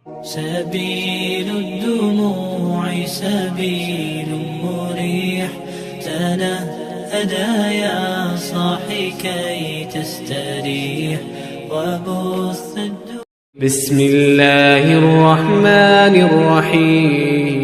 سبيل الدموع سبيل مريح تنهدى يا صاحي كي تستريح وبث بسم الله الرحمن الرحيم.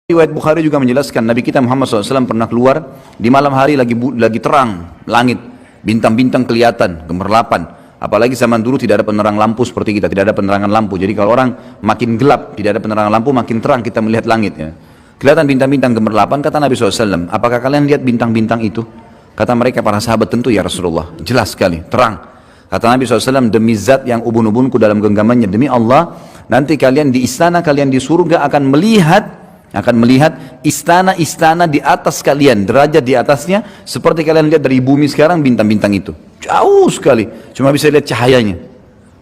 Riwayat Bukhari juga menjelaskan Nabi kita Muhammad SAW pernah keluar di malam hari lagi terang langit, bintang-bintang kelihatan, gemerlapan. Apalagi zaman dulu tidak ada penerang lampu seperti kita, tidak ada penerangan lampu. Jadi kalau orang makin gelap, tidak ada penerangan lampu, makin terang kita melihat langit. Ya. Kelihatan bintang-bintang gemerlapan, kata Nabi SAW, apakah kalian lihat bintang-bintang itu? Kata mereka para sahabat, tentu ya Rasulullah, jelas sekali, terang. Kata Nabi SAW, demi zat yang ubun-ubunku dalam genggamannya, demi Allah, nanti kalian di istana, kalian di surga akan melihat istana-istana di atas kalian, derajat di atasnya, seperti kalian lihat dari bumi sekarang bintang-bintang itu. Jauh sekali, cuma bisa lihat cahayanya.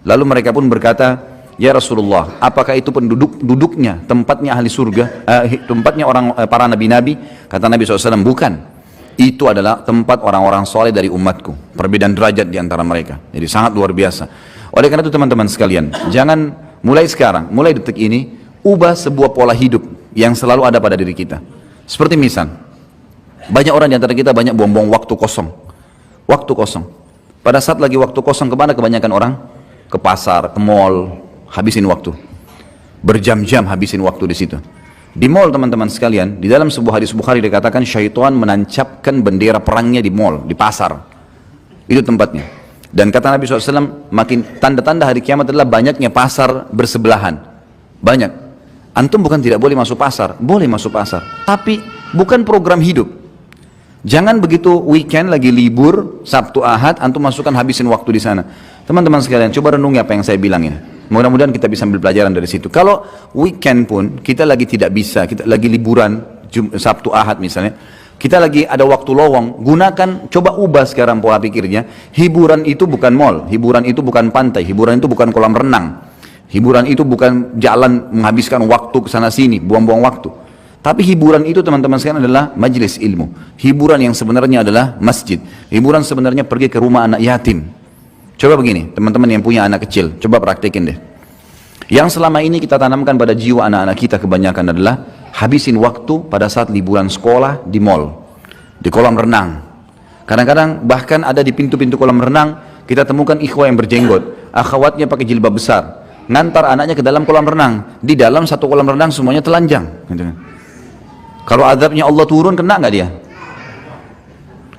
Lalu mereka pun berkata, ya Rasulullah, apakah itu duduknya, tempatnya ahli surga, tempatnya para nabi-nabi? Kata Nabi SAW, bukan. Itu adalah tempat orang-orang soleh dari umatku. Perbedaan derajat di antara mereka. Jadi sangat luar biasa. Oleh karena itu teman-teman sekalian, jangan mulai sekarang, mulai detik ini, ubah sebuah pola hidup yang selalu ada pada diri kita. Seperti misal, banyak orang di antara kita banyak buang-buang waktu kosong. Waktu kosong. Pada saat lagi waktu kosong, kemana kebanyakan orang? Ke pasar, ke mall, habisin waktu. Berjam-jam habisin waktu di situ. Di mall teman-teman sekalian, di dalam sebuah hadis Bukhari dikatakan syaitan menancapkan bendera perangnya di mall, di pasar. Itu tempatnya. Dan kata Nabi SAW, makin tanda-tanda hari kiamat adalah banyaknya pasar bersebelahan. Banyak. Antum bukan tidak boleh masuk pasar, boleh masuk pasar. Tapi bukan program hidup. Jangan begitu weekend lagi libur, Sabtu Ahad, antum masukkan habisin waktu di sana. Teman-teman sekalian, coba renungi apa yang saya bilang ini. Mudah-mudahan kita bisa ambil pelajaran dari situ. Kalau weekend pun kita lagi tidak bisa, kita lagi liburan, Sabtu Ahad misalnya, kita lagi ada waktu lowong, gunakan, coba ubah sekarang pola pikirnya. Hiburan itu bukan mall, hiburan itu bukan pantai, hiburan itu bukan kolam renang. Hiburan itu bukan jalan menghabiskan waktu ke sana sini, buang-buang waktu. Tapi hiburan itu teman-teman sekalian adalah majelis ilmu. Hiburan yang sebenarnya adalah masjid. Hiburan sebenarnya pergi ke rumah anak yatim. Coba begini, teman-teman yang punya anak kecil, coba praktekin deh. Yang selama ini kita tanamkan pada jiwa anak-anak kita kebanyakan adalah habisin waktu pada saat liburan sekolah di mall, di kolam renang. Kadang-kadang bahkan ada di pintu-pintu kolam renang, kita temukan ikhwah yang berjenggot, akhwatnya pakai jilbab besar, ngantar anaknya ke dalam kolam renang. Di dalam satu kolam renang semuanya telanjang. Kalau azabnya Allah turun, kena nggak dia?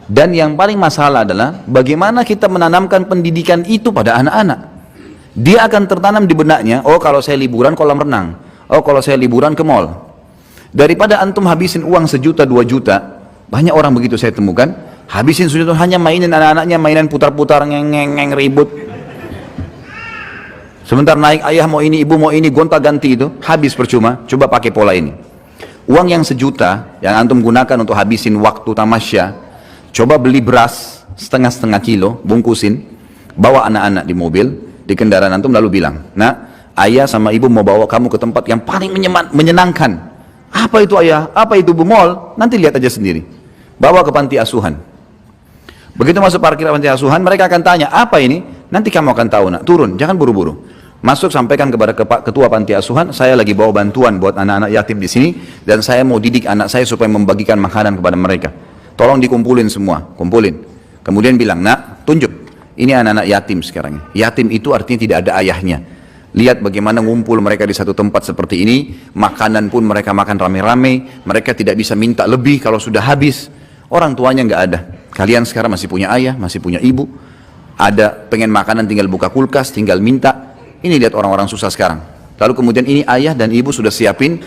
Dan yang paling masalah adalah bagaimana kita menanamkan pendidikan itu pada anak-anak. Dia akan tertanam di benaknya, oh kalau saya liburan kolam renang, oh kalau saya liburan ke mall. Daripada antum habisin uang 1 juta, 2 juta, banyak orang begitu saya temukan, habisin sejuta hanya mainin anak-anaknya, mainan putar-putar, ngeng ribut. Sebentar naik ayah mau ini, ibu mau ini, gonta-ganti itu, habis percuma. Coba pakai pola ini. Uang yang 1 juta yang antum gunakan untuk habisin waktu tamasya, coba beli beras setengah kilo, bungkusin, bawa anak-anak di mobil, di kendaraan antum lalu bilang, nah ayah sama ibu mau bawa kamu ke tempat yang paling menyenangkan. Apa itu ayah? Apa itu bu? Mall? Nanti lihat aja sendiri. Bawa ke panti asuhan. Begitu masuk parkir panti asuhan, mereka akan tanya, apa ini? Nanti kamu akan tahu nak, turun, jangan buru-buru. Masuk, sampaikan kepada ketua panti asuhan, saya lagi bawa bantuan buat anak-anak yatim di sini, dan saya mau didik anak saya supaya membagikan makanan kepada mereka. Tolong dikumpulin semua, kumpulin. Kemudian bilang, nak, tunjuk, ini anak-anak yatim sekarang. Yatim itu artinya tidak ada ayahnya. Lihat bagaimana ngumpul mereka di satu tempat seperti ini, makanan pun mereka makan rame-rame, mereka tidak bisa minta lebih kalau sudah habis. Orang tuanya nggak ada. Kalian sekarang masih punya ayah, masih punya ibu, ada pengen makanan tinggal buka kulkas, tinggal minta. Ini lihat orang-orang susah sekarang. Lalu kemudian ini ayah dan ibu sudah siapin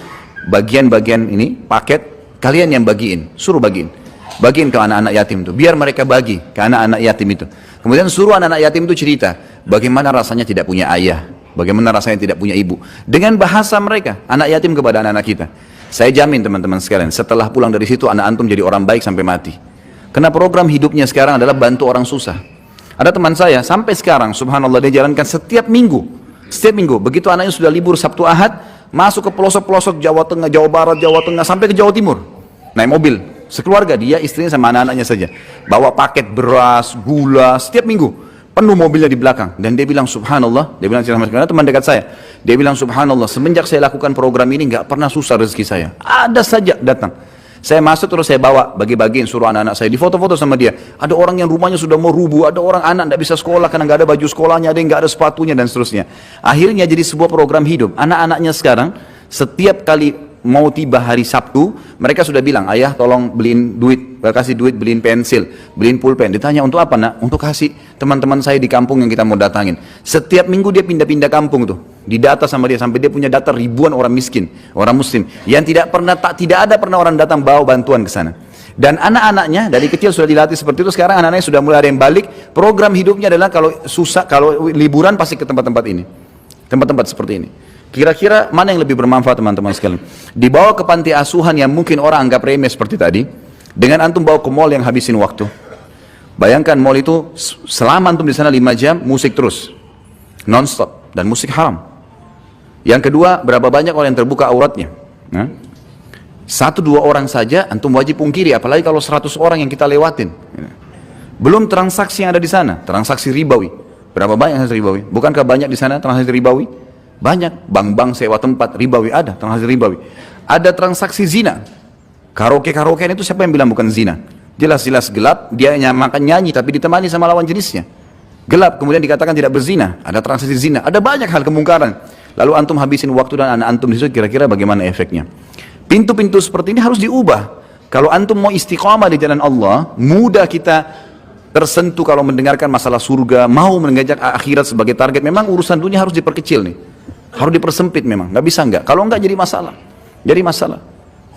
bagian-bagian ini, paket, kalian yang bagiin, suruh bagiin. Bagiin ke anak-anak yatim itu, biar mereka bagi ke anak-anak yatim itu. Kemudian suruh anak-anak yatim itu cerita, bagaimana rasanya tidak punya ayah, bagaimana rasanya tidak punya ibu. Dengan bahasa mereka, anak yatim kepada anak-anak kita. Saya jamin teman-teman sekalian, setelah pulang dari situ anak antum jadi orang baik sampai mati. Karena program hidupnya sekarang adalah bantu orang susah. Ada teman saya, sampai sekarang, subhanallah, dia jalankan setiap minggu. Setiap minggu, begitu anaknya sudah libur Sabtu Ahad, masuk ke pelosok-pelosok Jawa Tengah, Jawa Barat, Jawa Tengah, sampai ke Jawa Timur. Naik mobil, sekeluarga, dia, istrinya sama anak-anaknya saja. Bawa paket beras, gula, setiap minggu. penuh mobilnya di belakang. Dan dia bilang subhanallah, dia bilang karena teman dekat saya, dia bilang subhanallah, semenjak saya lakukan program ini nggak pernah susah rezeki saya, ada saja datang. Saya masuk terus saya bawa bagi-bagiin, suruh anak-anak saya di foto-foto sama dia. Ada orang yang rumahnya sudah mau rubuh, ada orang anak nggak bisa sekolah karena nggak ada baju sekolahnya, ada yang nggak ada sepatunya dan seterusnya. Akhirnya jadi sebuah program hidup. Anak-anaknya sekarang setiap kali mau tiba hari Sabtu, mereka sudah bilang, ayah tolong beliin duit, kasih duit beliin pensil, beliin pulpen. Ditanya untuk apa nak? Untuk kasih teman-teman saya di kampung yang kita mau datangin. Setiap minggu dia pindah-pindah kampung tuh, didata sama dia sampai dia punya data ribuan orang miskin, orang muslim yang tidak ada pernah orang datang bawa bantuan ke sana. Dan anak-anaknya dari kecil sudah dilatih seperti itu. Sekarang anak-anaknya sudah mulai ada yang balik. Program hidupnya adalah kalau susah, kalau liburan pasti ke tempat-tempat ini, tempat-tempat seperti ini. Kira-kira mana yang lebih bermanfaat teman-teman sekalian? Dibawa ke panti asuhan yang mungkin orang anggap remeh seperti tadi, dengan antum bawa ke mall yang habisin waktu. Bayangkan mall itu selama antum di sana 5 jam musik terus, non-stop, dan musik haram. Yang kedua, berapa banyak orang yang terbuka auratnya? 1-2 orang saja antum wajib pungkiri, apalagi kalau 100 orang yang kita lewatin. Belum transaksi yang ada di sana, transaksi ribawi. Berapa banyak transaksi ribawi? Bukankah banyak di sana transaksi ribawi? Banyak, bank-bank sewa tempat ribawi ada, transaksi ribawi. Ada transaksi zina. Karaoke-karaokean itu siapa yang bilang bukan zina? Jelas-jelas gelap, dia makan nyanyi tapi ditemani sama lawan jenisnya. Gelap, kemudian dikatakan tidak berzina, ada transaksi zina, ada banyak hal kemungkaran. Lalu antum habisin waktu dan anak antum di situ, kira-kira bagaimana efeknya? Pintu-pintu seperti ini harus diubah. Kalau antum mau istiqamah di jalan Allah, mudah kita tersentuh kalau mendengarkan masalah surga, mau mengajak akhirat sebagai target. Memang urusan dunia harus diperkecil nih. Harus dipersempit memang, nggak bisa nggak. Kalau nggak jadi masalah, jadi masalah.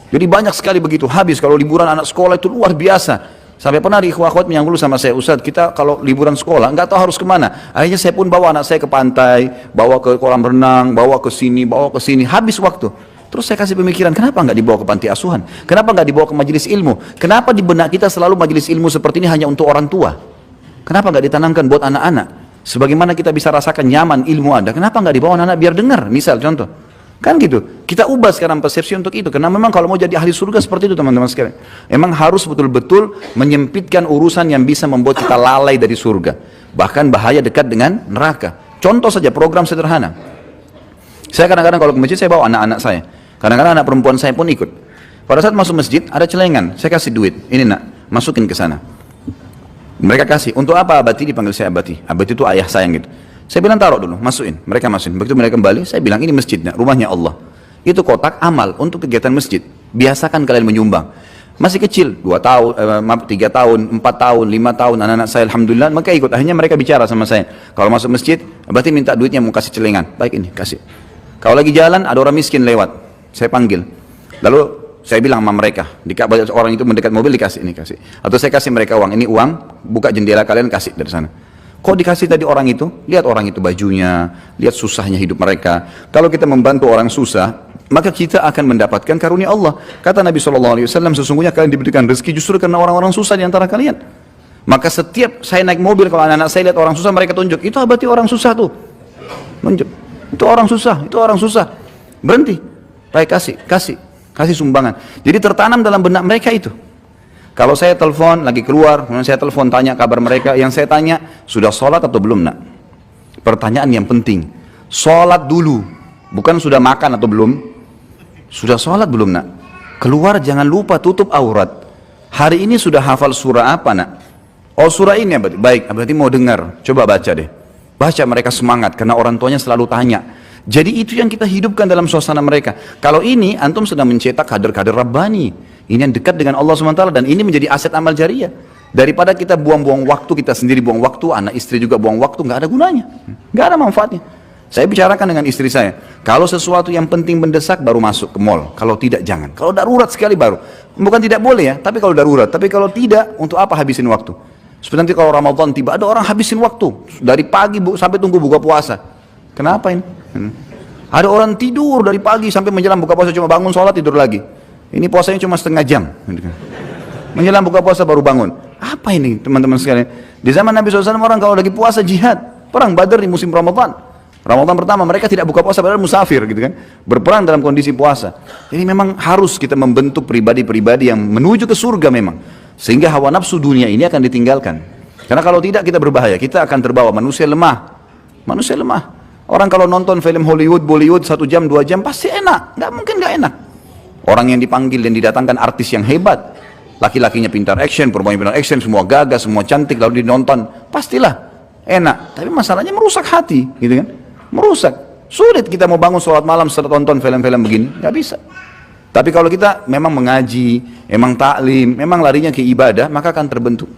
Jadi banyak sekali begitu. Habis kalau liburan anak sekolah itu luar biasa. Sampai pernah di ikhwah-ikhwat menyangkul sama saya, Ustadz kita kalau liburan sekolah nggak tahu harus kemana. Akhirnya saya pun bawa anak saya ke pantai, bawa ke kolam renang, bawa ke sini, habis waktu. Terus saya kasih pemikiran, kenapa nggak dibawa ke panti asuhan? Kenapa nggak dibawa ke majelis ilmu? Kenapa di benak kita selalu majelis ilmu seperti ini hanya untuk orang tua? Kenapa nggak ditanamkan buat anak-anak? Sebagaimana kita bisa rasakan nyaman ilmu ada, kenapa nggak dibawa anak-anak biar dengar? Misal contoh, kan gitu. Kita ubah sekarang persepsi untuk itu. Karena memang kalau mau jadi ahli surga seperti itu teman-teman sekalian, memang harus betul-betul menyempitkan urusan yang bisa membuat kita lalai dari surga. Bahkan bahaya dekat dengan neraka. Contoh saja program sederhana. Saya kadang-kadang kalau ke masjid saya bawa anak-anak saya. Kadang-kadang anak perempuan saya pun ikut. Pada saat masuk masjid ada celengan, saya kasih duit. Ini nak, masukin ke sana. Mereka kasih, untuk apa abati? Dipanggil saya abati. Abati itu ayah sayang gitu. Saya bilang taruh dulu, masukin. Mereka masukin. Begitu mereka kembali, saya bilang ini masjidnya, rumahnya Allah. Itu kotak amal untuk kegiatan masjid. Biasakan kalian menyumbang. Masih kecil, 2 tahun, 3 tahun, 4 tahun, 5 tahun, anak-anak saya alhamdulillah, maka ikut. Akhirnya mereka bicara sama saya. Kalau masuk masjid, abati minta duitnya mau kasih celengan. Baik ini, kasih. Kalau lagi jalan, ada orang miskin lewat. Saya panggil. Lalu saya bilang sama mereka, orang itu mendekat mobil dikasih, ini kasih. Atau saya kasih mereka uang, ini uang, buka jendela kalian kasih dari sana. Kok dikasih tadi orang itu? Lihat orang itu bajunya, lihat susahnya hidup mereka. Kalau kita membantu orang susah, maka kita akan mendapatkan karunia Allah. Kata Nabi SAW, sesungguhnya kalian diberikan rezeki justru karena orang-orang susah di antara kalian. Maka setiap saya naik mobil, kalau anak-anak saya lihat orang susah, mereka tunjuk, itu berarti orang susah tuh. Tunjuk, itu orang susah, itu orang susah. Berhenti, baik kasih sumbangan. Jadi tertanam dalam benak mereka itu. Kalau saya telepon lagi keluar, kemudian saya telepon tanya kabar mereka, yang saya tanya, sudah sholat atau belum nak? Pertanyaan yang penting. Sholat dulu, bukan sudah makan atau belum. Sudah sholat belum nak? Keluar jangan lupa tutup aurat. Hari ini sudah hafal surah apa nak? Oh surah ini ya, baik, berarti mau dengar. Coba baca deh. Baca, mereka semangat karena orang tuanya selalu tanya. Jadi itu yang kita hidupkan dalam suasana mereka. Kalau ini, antum sedang mencetak kader-kader Rabbani. Ini yang dekat dengan Allah SWT dan ini menjadi aset amal jariah. Daripada kita buang-buang waktu, kita sendiri buang waktu, anak istri juga buang waktu, nggak ada gunanya. Nggak ada manfaatnya. Saya bicarakan dengan istri saya, kalau sesuatu yang penting mendesak baru masuk ke mall. Kalau tidak, jangan. Kalau darurat sekali baru. Bukan tidak boleh ya, tapi kalau darurat. Tapi kalau tidak, untuk apa habisin waktu? Seperti nanti kalau Ramadan tiba, ada orang habisin waktu. Dari pagi sampai tunggu buka puasa. Kenapa ini? Ada orang tidur dari pagi sampai menjelang buka puasa, cuma bangun sholat tidur lagi. Ini puasanya cuma setengah jam. Menjelang buka puasa baru bangun. Apa ini teman-teman sekalian? Di zaman Nabi SAW orang kalau lagi puasa jihad. Perang Badar di musim Ramadan. Ramadan pertama mereka tidak buka puasa padahal musafir gitu kan. Berperang dalam kondisi puasa. Jadi memang harus kita membentuk pribadi-pribadi yang menuju ke surga memang. Sehingga hawa nafsu dunia ini akan ditinggalkan. Karena kalau tidak kita berbahaya, kita akan terbawa. Manusia lemah. Manusia lemah. Orang kalau nonton film Hollywood, Bollywood 1 jam, 2 jam pasti enak. Nggak mungkin nggak enak. Orang yang dipanggil dan didatangkan artis yang hebat, laki-lakinya pintar action, perempuannya pintar action, semua gagah, semua cantik, lalu dinonton, pastilah enak. Tapi masalahnya merusak hati, gitu kan? Merusak. Sulit kita mau bangun sholat malam setelah tonton film-film begini, nggak bisa. Tapi kalau kita memang mengaji, memang taklim, memang larinya ke ibadah, maka akan terbentuk.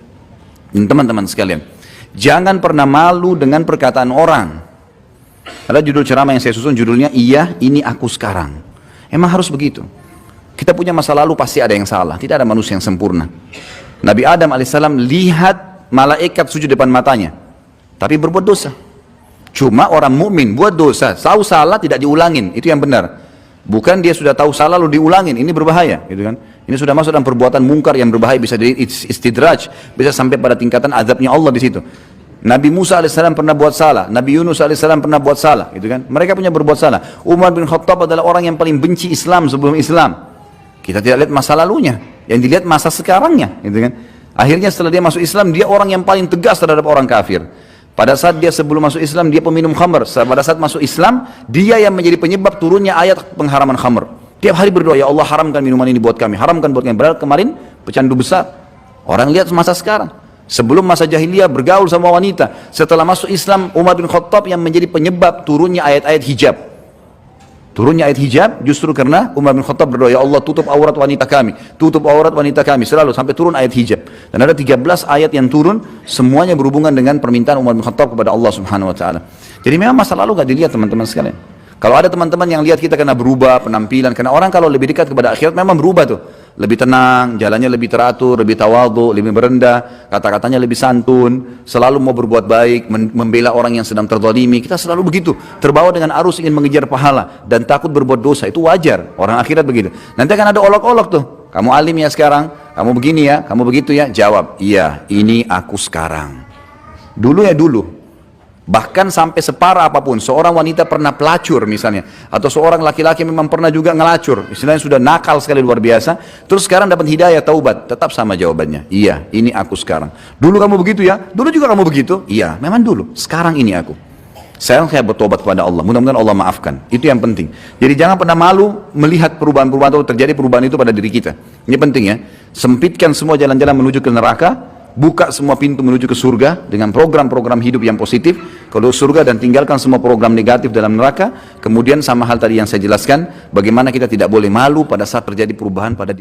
Dan teman-teman sekalian, jangan pernah malu dengan perkataan orang. Ada judul ceramah yang saya susun, judulnya Iya, Ini Aku Sekarang. Emang harus begitu. Kita punya masa lalu pasti ada yang salah, tidak ada manusia yang sempurna. Nabi Adam alaihissalam lihat malaikat sujud depan matanya, tapi berbuat dosa. Cuma orang mukmin buat dosa, tahu salah tidak diulangin, itu yang benar. Bukan dia sudah tahu salah lalu diulangin, ini berbahaya, gitu kan? Ini sudah masuk dalam perbuatan mungkar yang berbahaya, bisa jadi istidraj, bisa sampai pada tingkatan azabnya Allah di situ. Nabi Musa alaihissalam pernah buat salah, Nabi Yunus alaihissalam pernah buat salah, gitu kan? Mereka punya berbuat salah. Umar bin Khattab adalah orang yang paling benci Islam sebelum Islam. Kita tidak lihat masa lalunya, yang dilihat masa sekarangnya, gitu kan? Akhirnya setelah dia masuk Islam, dia orang yang paling tegas terhadap orang kafir. Pada saat dia sebelum masuk Islam, dia peminum khamr. Pada saat masuk Islam, dia yang menjadi penyebab turunnya ayat pengharaman khamr. Tiap hari berdoa, ya Allah haramkan minuman ini buat kami, haramkan buat kami. Padahal kemarin pecandu besar. Orang lihat masa sekarang. Sebelum masa jahiliyah bergaul sama wanita. Setelah masuk Islam, Umar bin Khattab yang menjadi penyebab turunnya ayat-ayat hijab. Turunnya ayat hijab justru karena Umar bin Khattab berdoa, ya Allah tutup aurat wanita kami, tutup aurat wanita kami, selalu sampai turun ayat hijab. Dan ada 13 ayat yang turun, semuanya berhubungan dengan permintaan Umar bin Khattab kepada Allah Subhanahu wa taala. Jadi memang masa lalu gak dilihat teman-teman sekalian. Kalau ada teman-teman yang lihat kita kena berubah penampilan, karena orang kalau lebih dekat kepada akhirat memang berubah tuh. Lebih tenang, jalannya lebih teratur, lebih tawadhu, lebih merendah, kata-katanya lebih santun, selalu mau berbuat baik, membela orang yang sedang terzalimi. Kita selalu begitu, terbawa dengan arus ingin mengejar pahala dan takut berbuat dosa. Itu wajar, orang akhirat begitu. Nanti akan ada olok-olok tuh. Kamu alim ya sekarang, kamu begini ya, kamu begitu ya. Jawab, iya, ini aku sekarang. Dulu ya dulu. Bahkan sampai separah apapun, seorang wanita pernah pelacur misalnya, atau seorang laki-laki memang pernah juga ngelacur, istilahnya sudah nakal sekali luar biasa, terus sekarang dapat hidayah taubat, tetap sama jawabannya, iya, ini aku sekarang. Dulu kamu begitu ya, dulu juga kamu begitu, iya, memang dulu, sekarang ini aku. Sekarang saya bertobat kepada Allah, mudah-mudahan Allah maafkan, itu yang penting. Jadi jangan pernah malu melihat perubahan-perubahan atau terjadi perubahan itu pada diri kita. Ini penting ya, sempitkan semua jalan-jalan menuju ke neraka, buka semua pintu menuju ke surga dengan program-program hidup yang positif kalau surga, dan tinggalkan semua program negatif dalam neraka. Kemudian sama hal tadi yang saya jelaskan, bagaimana kita tidak boleh malu pada saat terjadi perubahan pada